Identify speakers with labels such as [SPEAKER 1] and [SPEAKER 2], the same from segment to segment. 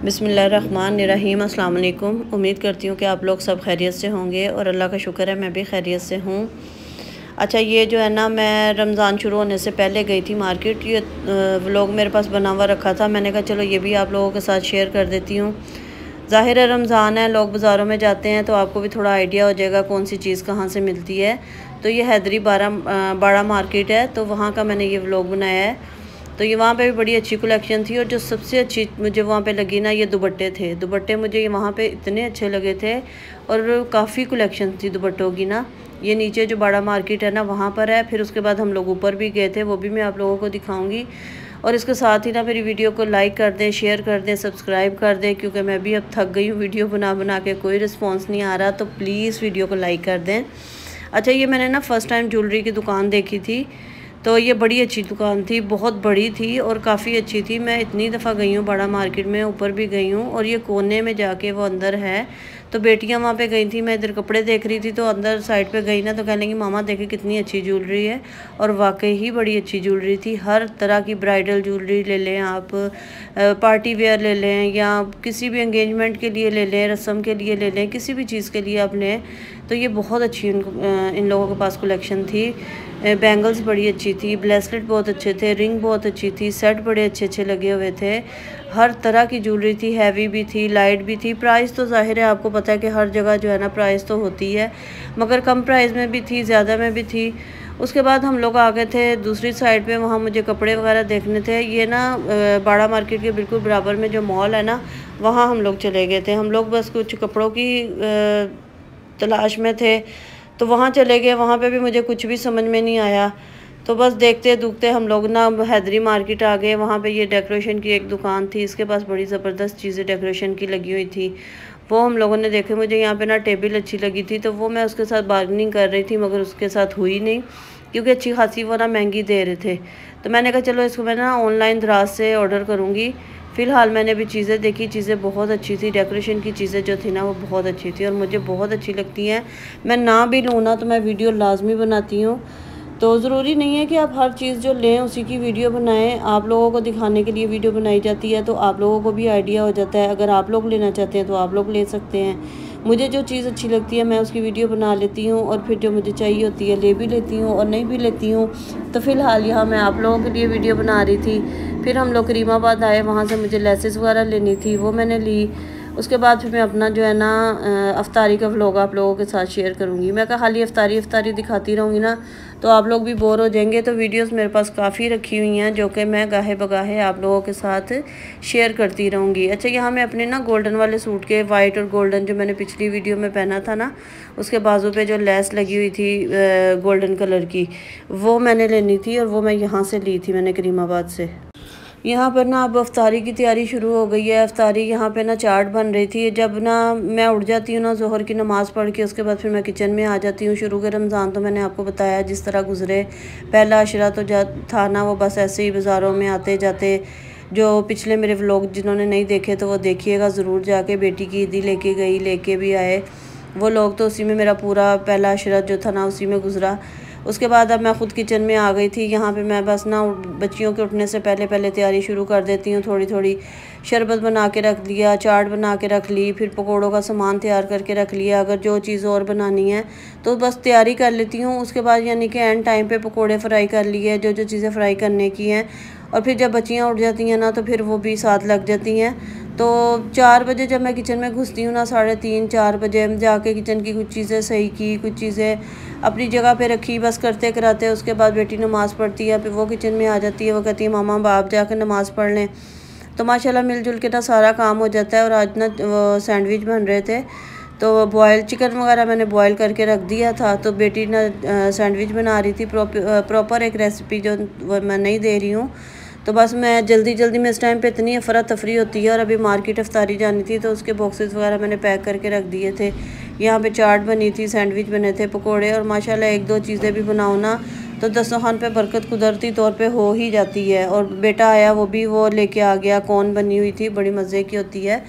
[SPEAKER 1] बिस्मिल्लाहिर्रहमानिर्रहीम। अस्सलाम वालेकुम। उम्मीद करती हूँ कि आप लोग सब खैरियत से होंगे और अल्लाह का शुक्र है मैं भी खैरियत से हूँ। अच्छा, ये जो है ना, मैं रमज़ान शुरू होने से पहले गई थी मार्केट। ये व्लॉग मेरे पास बना हुआ रखा था, मैंने कहा चलो ये भी आप लोगों के साथ शेयर कर देती हूँ। ज़ाहिर है रमज़ान है, लोग बाज़ारों में जाते हैं तो आपको भी थोड़ा आइडिया हो जाएगा कौन सी चीज़ कहाँ से मिलती है। तो ये हैदरी बाड़ा मार्केट है, तो वहाँ का मैंने ये व्लॉग बनाया है। तो ये वहाँ पे भी बड़ी अच्छी कलेक्शन थी और जो सबसे अच्छी मुझे वहाँ पे लगी ना, ये दुपट्टे थे। दुपट्टे मुझे ये वहाँ पे इतने अच्छे लगे थे और काफ़ी कलेक्शन थी दुपट्टों की ना। ये नीचे जो बड़ा मार्केट है ना, वहाँ पर है। फिर उसके बाद हम लोग ऊपर भी गए थे, वो भी मैं आप लोगों को दिखाऊंगी। और इसके साथ ही ना मेरी वीडियो को लाइक कर दें, शेयर कर दें, सब्सक्राइब कर दें, क्योंकि मैं भी अब थक गई हूँ वीडियो बना बना के, कोई रिस्पॉन्स नहीं आ रहा। तो प्लीज़ वीडियो को लाइक कर दें। अच्छा, ये मैंने ना फ़र्स्ट टाइम ज्वेलरी की दुकान देखी थी, तो ये बड़ी अच्छी दुकान थी, बहुत बड़ी थी और काफ़ी अच्छी थी। मैं इतनी दफ़ा गई हूँ बड़ा मार्केट में, ऊपर भी गई हूँ और ये कोने में जाके वो अंदर है। तो बेटियाँ वहाँ पे गई थी, मैं इधर कपड़े देख रही थी, तो अंदर साइड पे गई ना, तो कहने लगी मामा देखे कितनी अच्छी ज्वेलरी है। और वाकई ही बड़ी अच्छी ज्वेलरी थी। हर तरह की ब्राइडल ज्वेलरी ले लें आप, पार्टी वेयर ले लें, या किसी भी एंगेजमेंट के लिए ले लें, रस्म के लिए ले लें, किसी भी चीज़ के लिए आप लें, तो ये बहुत अच्छी इन लोगों के पास कलेक्शन थी। बैंगल्स बड़ी अच्छी थी, ब्रेसलेट बहुत अच्छे थे, रिंग बहुत अच्छी थी, सेट बड़े अच्छे अच्छे लगे हुए थे। हर तरह की ज्वेलरी थी, हैवी भी थी, लाइट भी थी। प्राइस तो ज़ाहिर है आपको पता है कि हर जगह जो है ना प्राइस तो होती है, मगर कम प्राइस में भी थी, ज़्यादा में भी थी। उसके बाद हम लोग आ गए थे दूसरी साइड पे, वहाँ मुझे कपड़े वगैरह देखने थे। ये ना बाड़ा मार्केट के बिल्कुल बराबर में जो मॉल है ना, वहाँ हम लोग चले गए थे। हम लोग बस कुछ कपड़ों की तलाश में थे, तो वहाँ चले गए। वहाँ पे भी मुझे कुछ भी समझ में नहीं आया, तो बस देखते दुखते हम लोग ना हैदरी मार्केट आ गए। वहाँ पे ये डेकोरेशन की एक दुकान थी, इसके पास बड़ी ज़बरदस्त चीज़ें डेकोरेशन की लगी हुई थी, वो हम लोगों ने देखे। मुझे यहाँ पे ना टेबल अच्छी लगी थी, तो वो मैं उसके साथ बार्गेनिंग कर रही थी, मगर उसके साथ हुई नहीं, क्योंकि अच्छी खासी वो ना महंगी दे रहे थे। तो मैंने कहा चलो इसको मैं ना ऑनलाइन दराज से ऑर्डर करूँगी। फ़िलहाल मैंने भी चीज़ें देखी, चीज़ें बहुत अच्छी थी, डेकोरेशन की चीज़ें जो थी ना वो बहुत अच्छी थी और मुझे बहुत अच्छी लगती हैं। मैं ना भी लूँ ना तो मैं वीडियो लाजमी बनाती हूँ। तो ज़रूरी नहीं है कि आप हर चीज़ जो लें उसी की वीडियो बनाएं। आप लोगों को दिखाने के लिए वीडियो बनाई जाती है, तो आप लोगों को भी आइडिया हो जाता है। अगर आप लोग लेना चाहते हैं तो आप लोग ले सकते हैं। मुझे जो चीज़ अच्छी लगती है मैं उसकी वीडियो बना लेती हूँ, और फिर जो मुझे चाहिए होती है ले भी लेती हूँ और नहीं भी लेती हूँ। तो फ़िलहाल यहाँ मैं आप लोगों के लिए वीडियो बना रही थी। फिर हम लोग करीमाबाद आए, वहाँ से मुझे लेसेस वगैरह लेनी थी, वो मैंने ली। उसके बाद फिर मैं अपना जो है ना अफ्तारी का व्लॉग आप लोगों के साथ शेयर करूँगी। मैं कहा खाली अफ्तारी दिखाती रहूँगी ना तो आप लोग भी बोर हो जाएंगे। तो वीडियोस मेरे पास काफ़ी रखी हुई हैं जो कि मैं गाहे बगाहे आप लोगों के साथ शेयर करती रहूँगी। अच्छा, यहाँ मैं अपने ना गोल्डन वाले सूट के, वाइट और गोल्डन जो मैंने पिछली वीडियो में पहना था ना, उसके बाजू पे जो लेस लगी हुई थी गोल्डन कलर की, वो मैंने लेनी थी और वो मैं यहाँ से ली थी मैंने करीमाबाद से। यहाँ पर ना अब अफ्तारी की तैयारी शुरू हो गई है। अफ्तारी यहाँ पे ना चाट बन रही थी। जब ना मैं उठ जाती हूँ ना ज़ोहर की नमाज़ पढ़ के, उसके बाद फिर मैं किचन में आ जाती हूँ। शुरू के रमज़ान तो मैंने आपको बताया जिस तरह गुज़रे। पहला अशरा तो था ना, वो बस ऐसे ही बाज़ारों में आते जाते। जो पिछले मेरे व्लॉग जिन्होंने नहीं देखे तो वो देखिएगा ज़रूर जाके। बेटी की ईदी लेके गई, लेके भी आए वो लोग, तो उसी में मेरा पूरा पहला अशरा जो था ना उसी में गुज़रा। उसके बाद अब मैं ख़ुद किचन में आ गई थी। यहाँ पे मैं बस ना बच्चियों के उठने से पहले पहले तैयारी शुरू कर देती हूँ। थोड़ी थोड़ी शरबत बना के रख लिया, चाट बना के रख ली, फिर पकौड़ों का सामान तैयार करके रख लिया। अगर जो चीज़ और बनानी है तो बस तैयारी कर लेती हूँ। उसके बाद यानी कि एंड टाइम पे पकौड़े फ्राई कर लिए, जो जो चीज़ें फ्राई करने की हैं। और फिर जब बच्चियाँ उठ जाती हैं ना तो फिर वो भी साथ लग जाती हैं। तो 4 बजे जब मैं किचन में घुसती हूँ ना, 3:30-4 बजे जाके किचन की कुछ चीज़ें सही की, कुछ चीज़ें अपनी जगह पे रखी, बस करते कराते। उसके बाद बेटी नमाज़ पढ़ती है, फिर वो किचन में आ जाती है। वो कहती है मामा बाप जाकर नमाज़ पढ़ लें। तो माशाल्लाह मिलजुल के ना सारा काम हो जाता है। और आज ना सैंडविच बन रहे थे, तो बॉयल चिकन वगैरह मैंने बॉयल करके रख दिया था। तो बेटी ना सैंडविच बना रही थी, प्रॉपर एक रेसिपी जो मैं नहीं दे रही हूँ। तो बस मैं जल्दी में, इस टाइम पे इतनी अफरा तफरी होती है। और अभी मार्केट अफ्तारी जानी थी तो उसके बॉक्सेस वगैरह मैंने पैक करके रख दिए थे। यहाँ पे चाट बनी थी, सैंडविच बने थे, पकोड़े, और माशाल्लाह 1-2 चीज़ें भी बनाओ ना तो दस्तरखान पे बरकत कुदरती तौर पे हो ही जाती है। और बेटा आया, वो भी वो लेके आ गया, कौन बनी हुई थी, बड़ी मज़े की होती है।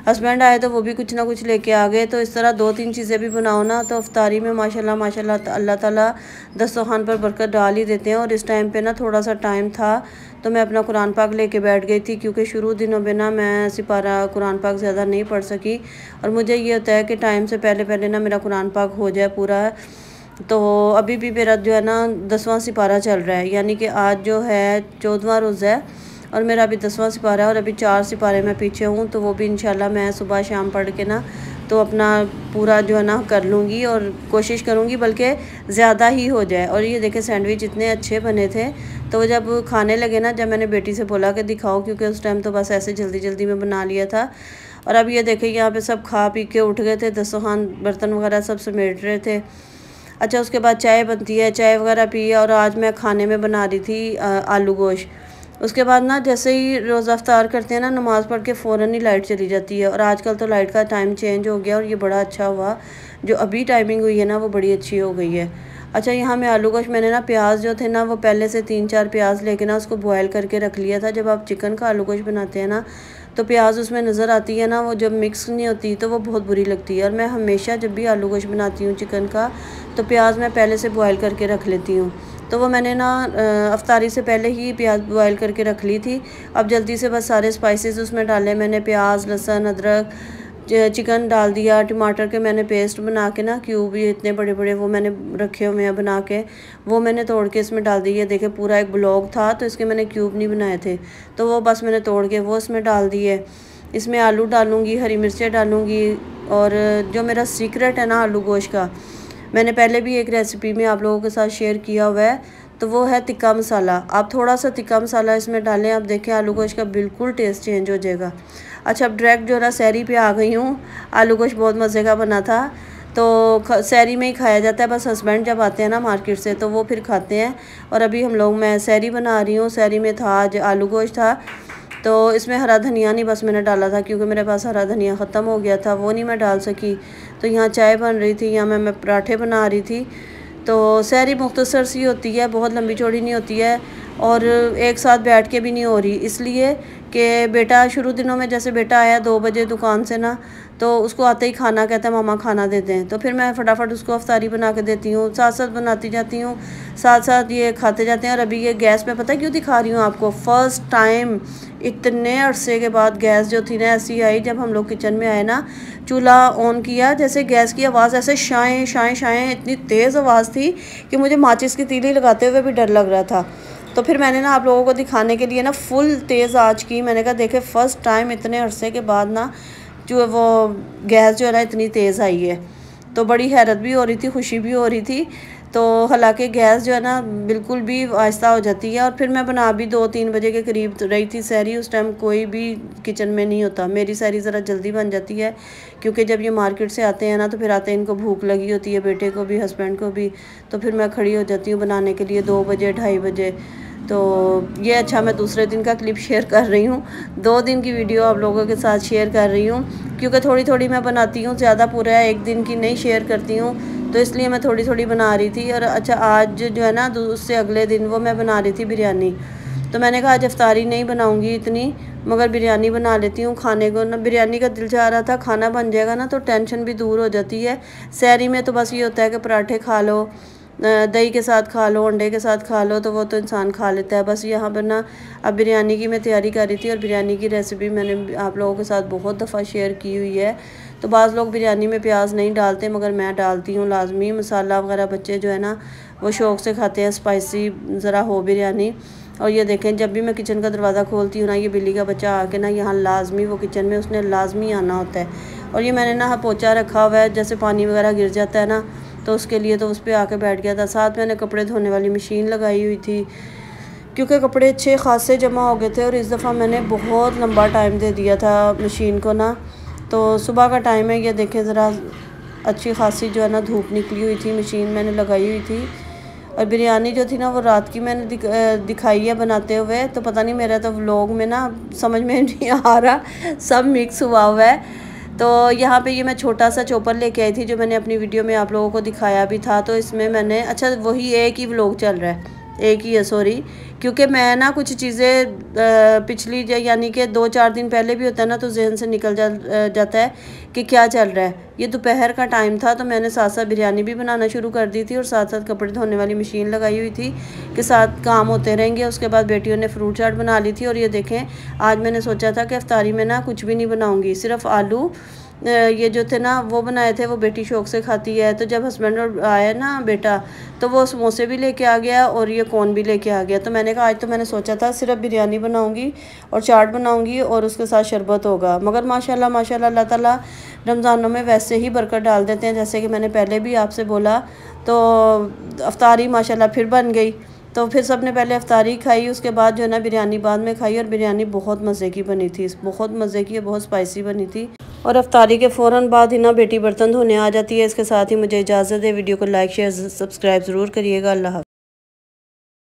[SPEAKER 1] हस्बैंड आए तो वो भी कुछ ना कुछ लेके आ गए। तो इस तरह 2-3 चीज़ें भी बनाओ ना तो इफ्तारी में माशाल्लाह माशाल्लाह अल्लाह ताला दस्तरखान पर बरकत डाल ही देते हैं। और इस टाइम पे ना थोड़ा सा टाइम था तो मैं अपना कुरान पाक लेके बैठ गई थी, क्योंकि शुरू दिनों में ना मैं सिपारा कुरान पाक ज़्यादा नहीं पढ़ सकी। और मुझे ये होता है कि टाइम से पहले पहले ना मेरा कुरान पाक हो जाए पूरा। तो अभी भी मेरा जो है ना 10वां सिपारा चल रहा है, यानी कि आज जो है 14वां रोज़ा है और मेरा अभी 10वां सिपारा है और अभी 4 सिपारे मैं पीछे हूँ। तो वो भी इंशाल्लाह मैं सुबह शाम पढ़ के ना तो अपना पूरा जो है ना कर लूँगी और कोशिश करूँगी बल्कि ज़्यादा ही हो जाए। और ये देखे सैंडविच इतने अच्छे बने थे। तो जब खाने लगे ना, जब मैंने बेटी से बोला कि दिखाओ, क्योंकि उस टाइम तो बस ऐसे जल्दी जल्दी में बना लिया था। और अब ये देखे यहाँ पे सब खा पी के उठ गए थे, दस्तरखान बर्तन वगैरह सब समेट रहे थे। अच्छा, उसके बाद चाय बनती है, चाय वगैरह पी। और आज मैं खाने में बना रही थी आलू गोश्त। उसके बाद ना जैसे ही रोज़ा इफ्तार करते हैं ना, नमाज़ पढ़ के फ़ौरन ही लाइट चली जाती है। और आजकल तो लाइट का टाइम चेंज हो गया और ये बड़ा अच्छा हुआ, जो अभी टाइमिंग हुई है ना वो बड़ी अच्छी हो गई है। अच्छा, यहाँ मैं आलू गोश्त मैंने ना प्याज जो थे ना वो पहले से 3-4 प्याज लेके ना उसको बॉयल करके रख लिया था। जब आप चिकन का आलू गोश्त बनाते हैं ना तो प्याज उसमें नज़र आती है ना, वो जब मिक्स नहीं होती तो वो बहुत बुरी लगती है। और मैं हमेशा जब भी आलू गोश्त बनाती हूँ चिकन का तो प्याज मैं पहले से बॉयल करके रख लेती हूँ। तो वो मैंने ना अफ्तारी से पहले ही प्याज बॉयल करके रख ली थी। अब जल्दी से बस सारे स्पाइसेस उसमें डाले मैंने, प्याज, लहसुन, अदरक, चिकन डाल दिया, टमाटर के मैंने पेस्ट बना के ना क्यूब ये इतने बड़े बड़े वो मैंने रखे हुए हैं बना के, वो मैंने तोड़ के इसमें डाल दिए। देखे पूरा एक ब्लॉक था तो इसके मैंने क्यूब नहीं बनाए थे, तो वो बस मैंने तोड़ के वो इसमें डाल दिए। इसमें आलू डालूँगी, हरी मिर्चें डालूँगी। और जो मेरा सीक्रेट है ना आलू गोश्त का, मैंने पहले भी एक रेसिपी में आप लोगों के साथ शेयर किया हुआ है, तो वो है तिक्का मसाला। आप थोड़ा सा तिक्का मसाला इसमें डालें, आप देखें आलू गोश्त का बिल्कुल टेस्ट चेंज हो जाएगा। अच्छा, अब डायरेक्ट जो है सहरी पे आ गई हूँ। आलू गोश्त बहुत मज़े का बना था, तो सहरी में ही खाया जाता है। बस हस्बैंड जब आते हैं ना मार्केट से तो वो फिर खाते हैं। और अभी मैं सहरी बना रही हूँ। सहरी में था आज आलू गोश्त था, तो इसमें हरा धनिया नहीं बस मैंने डाला था, क्योंकि मेरे पास हरा धनिया ख़त्म हो गया था, वो नहीं मैं डाल सकी। तो यहाँ चाय बन रही थी, यहाँ मैं पराठे बना रही थी। तो सहरी मुख्तसर सी होती है, बहुत लंबी चौड़ी नहीं होती है और एक साथ बैठ के भी नहीं हो रही, इसलिए कि बेटा शुरू दिनों में जैसे बेटा आया 2 बजे दुकान से ना, तो उसको आते ही खाना कहता है मामा खाना देते हैं। तो फिर मैं फटाफट उसको अफ्तारी बना के देती हूँ, साथ साथ बनाती जाती हूँ, साथ साथ ये खाते जाते हैं। और अभी ये गैस पे पता है क्यों दिखा रही हूँ आपको, फ़र्स्ट टाइम इतने अरसे के बाद गैस जो थी ना ऐसी आई, जब हम लोग किचन में आए ना, चूल्हा ऑन किया, जैसे गैस की आवाज़ ऐसे शाएँ शाएँ शाएँ, इतनी तेज़ आवाज़ थी कि मुझे माचिस की तीली लगाते हुए भी डर लग रहा था। तो फिर मैंने ना आप लोगों को दिखाने के लिए ना फुल तेज़ आंच की। मैंने कहा देखे फ़र्स्ट टाइम इतने अरसे के बाद ना जो वो गैस जो है ना इतनी तेज़ आई है। तो बड़ी हैरत भी हो रही थी, खुशी भी हो रही थी। तो हालांकि गैस जो है ना बिल्कुल भी आहिस्ता हो जाती है। और फिर मैं बना भी 2-3 बजे के करीब रही थी सहरी। उस टाइम कोई भी किचन में नहीं होता। मेरी सहरी ज़रा जल्दी बन जाती है, क्योंकि जब ये मार्केट से आते हैं ना तो फिर आते हैं इनको भूख लगी होती है, बेटे को भी हस्बैंड को भी। तो फिर मैं खड़ी हो जाती हूँ बनाने के लिए 2 बजे 2:30 बजे। तो ये अच्छा मैं दूसरे दिन का क्लिप शेयर कर रही हूँ, 2 दिन की वीडियो आप लोगों के साथ शेयर कर रही हूँ, क्योंकि थोड़ी थोड़ी मैं बनाती हूँ, ज़्यादा पूरा एक दिन की नहीं शेयर करती हूँ, तो इसलिए मैं थोड़ी थोड़ी बना रही थी। और अच्छा आज जो है ना उससे अगले दिन वो मैं बना रही थी बिरयानी। तो मैंने कहा आज इफ्तारी नहीं बनाऊँगी इतनी, मगर बिरयानी बना लेती हूँ खाने को ना। बिरयानी का दिल चाह रहा था, खाना बन जाएगा ना तो टेंशन भी दूर हो जाती है। सहरी में तो बस ये होता है कि पराठे खा लो, दही के साथ खा लो, अंडे के साथ खा लो, तो वो तो इंसान खा लेता है। बस यहाँ पर ना अब बिरयानी की मैं तैयारी कर रही थी, और बिरयानी की रेसिपी मैंने आप लोगों के साथ बहुत दफ़ा शेयर की हुई है। तो बाज़ लोग बिरयानी में प्याज नहीं डालते, मगर मैं डालती हूँ लाजमी। मसाला वगैरह बच्चे जो है ना वो शौक़ से खाते हैं, स्पाइसी ज़रा हो बिरयानी। और ये देखें जब भी मैं किचन का दरवाज़ा खोलती हूँ ना, ये बिल्ली का बच्चा आके ना यहाँ लाजमी, वो किचन में उसने लाजमी आना होता है। और ये मैंने ना पोंछा रखा हुआ है, जैसे पानी वगैरह गिर जाता है ना तो उसके लिए, तो उस पर आके बैठ गया था। साथ मैंने कपड़े धोने वाली मशीन लगाई हुई थी, क्योंकि कपड़े अच्छे खासे जमा हो गए थे। और इस दफ़ा मैंने बहुत लंबा टाइम दे दिया था मशीन को ना। तो सुबह का टाइम है, ये देखें ज़रा अच्छी खासी जो है ना धूप निकली हुई थी, मशीन मैंने लगाई हुई थी। और बिरयानी जो थी ना वो रात की मैंने दिखाई है बनाते हुए, तो पता नहीं मेरा तो व्लॉग में ना समझ में नहीं आ रहा, सब मिक्स हुआ है। तो यहाँ पे ये मैं छोटा सा चॉपर लेके आई थी, जो मैंने अपनी वीडियो में आप लोगों को दिखाया भी था। तो इसमें मैंने, अच्छा वही एक ही व्लॉग चल रहा है, एक ही है सॉरी, क्योंकि मैं ना कुछ चीज़ें पिछली यानी कि 2-4 दिन पहले भी होता है ना, तो जहन से निकल जाता है कि क्या चल रहा है। ये दोपहर का टाइम था, तो मैंने साथ साथ बिरयानी भी बनाना शुरू कर दी थी और साथ साथ कपड़े धोने वाली मशीन लगाई हुई थी कि साथ काम होते रहेंगे। उसके बाद बेटियों ने फ्रूट चाट बना ली थी। और ये देखें, आज मैंने सोचा था कि इफ्तारी में ना कुछ भी नहीं बनाऊँगी, सिर्फ आलू ये जो थे ना वो बनाए थे, वो बेटी शौक से खाती है। तो जब हस्बैंड और आया ना बेटा, तो वो समोसे भी लेके आ गया और ये कौन भी लेके आ गया। तो मैंने कहा आज तो मैंने सोचा था सिर्फ बिरयानी बनाऊंगी और चाट बनाऊंगी और उसके साथ शरबत होगा, मगर माशाल्लाह माशाल्लाह अल्लाह ताला रमज़ानों में वैसे ही बरकत डाल देते हैं, जैसे कि मैंने पहले भी आपसे बोला। तो अफ्तारी माशाल्लाह फिर बन गई। तो फिर सबने पहले अफ्तारी खाई, उसके बाद जो है ना बिरयानी बाद में खाई। और बिरयानी बहुत मज़े की बनी थी, बहुत मज़े की, बहुत स्पाइसी बनी थी। और अफ्तारी के फ़ौरन बाद ही ना बेटी बर्तन धोने आ जाती है। इसके साथ ही मुझे इजाज़त है। वीडियो को लाइक शेयर सब्सक्राइब ज़रूर करिएगा। अल्लाह हाफ़िज़।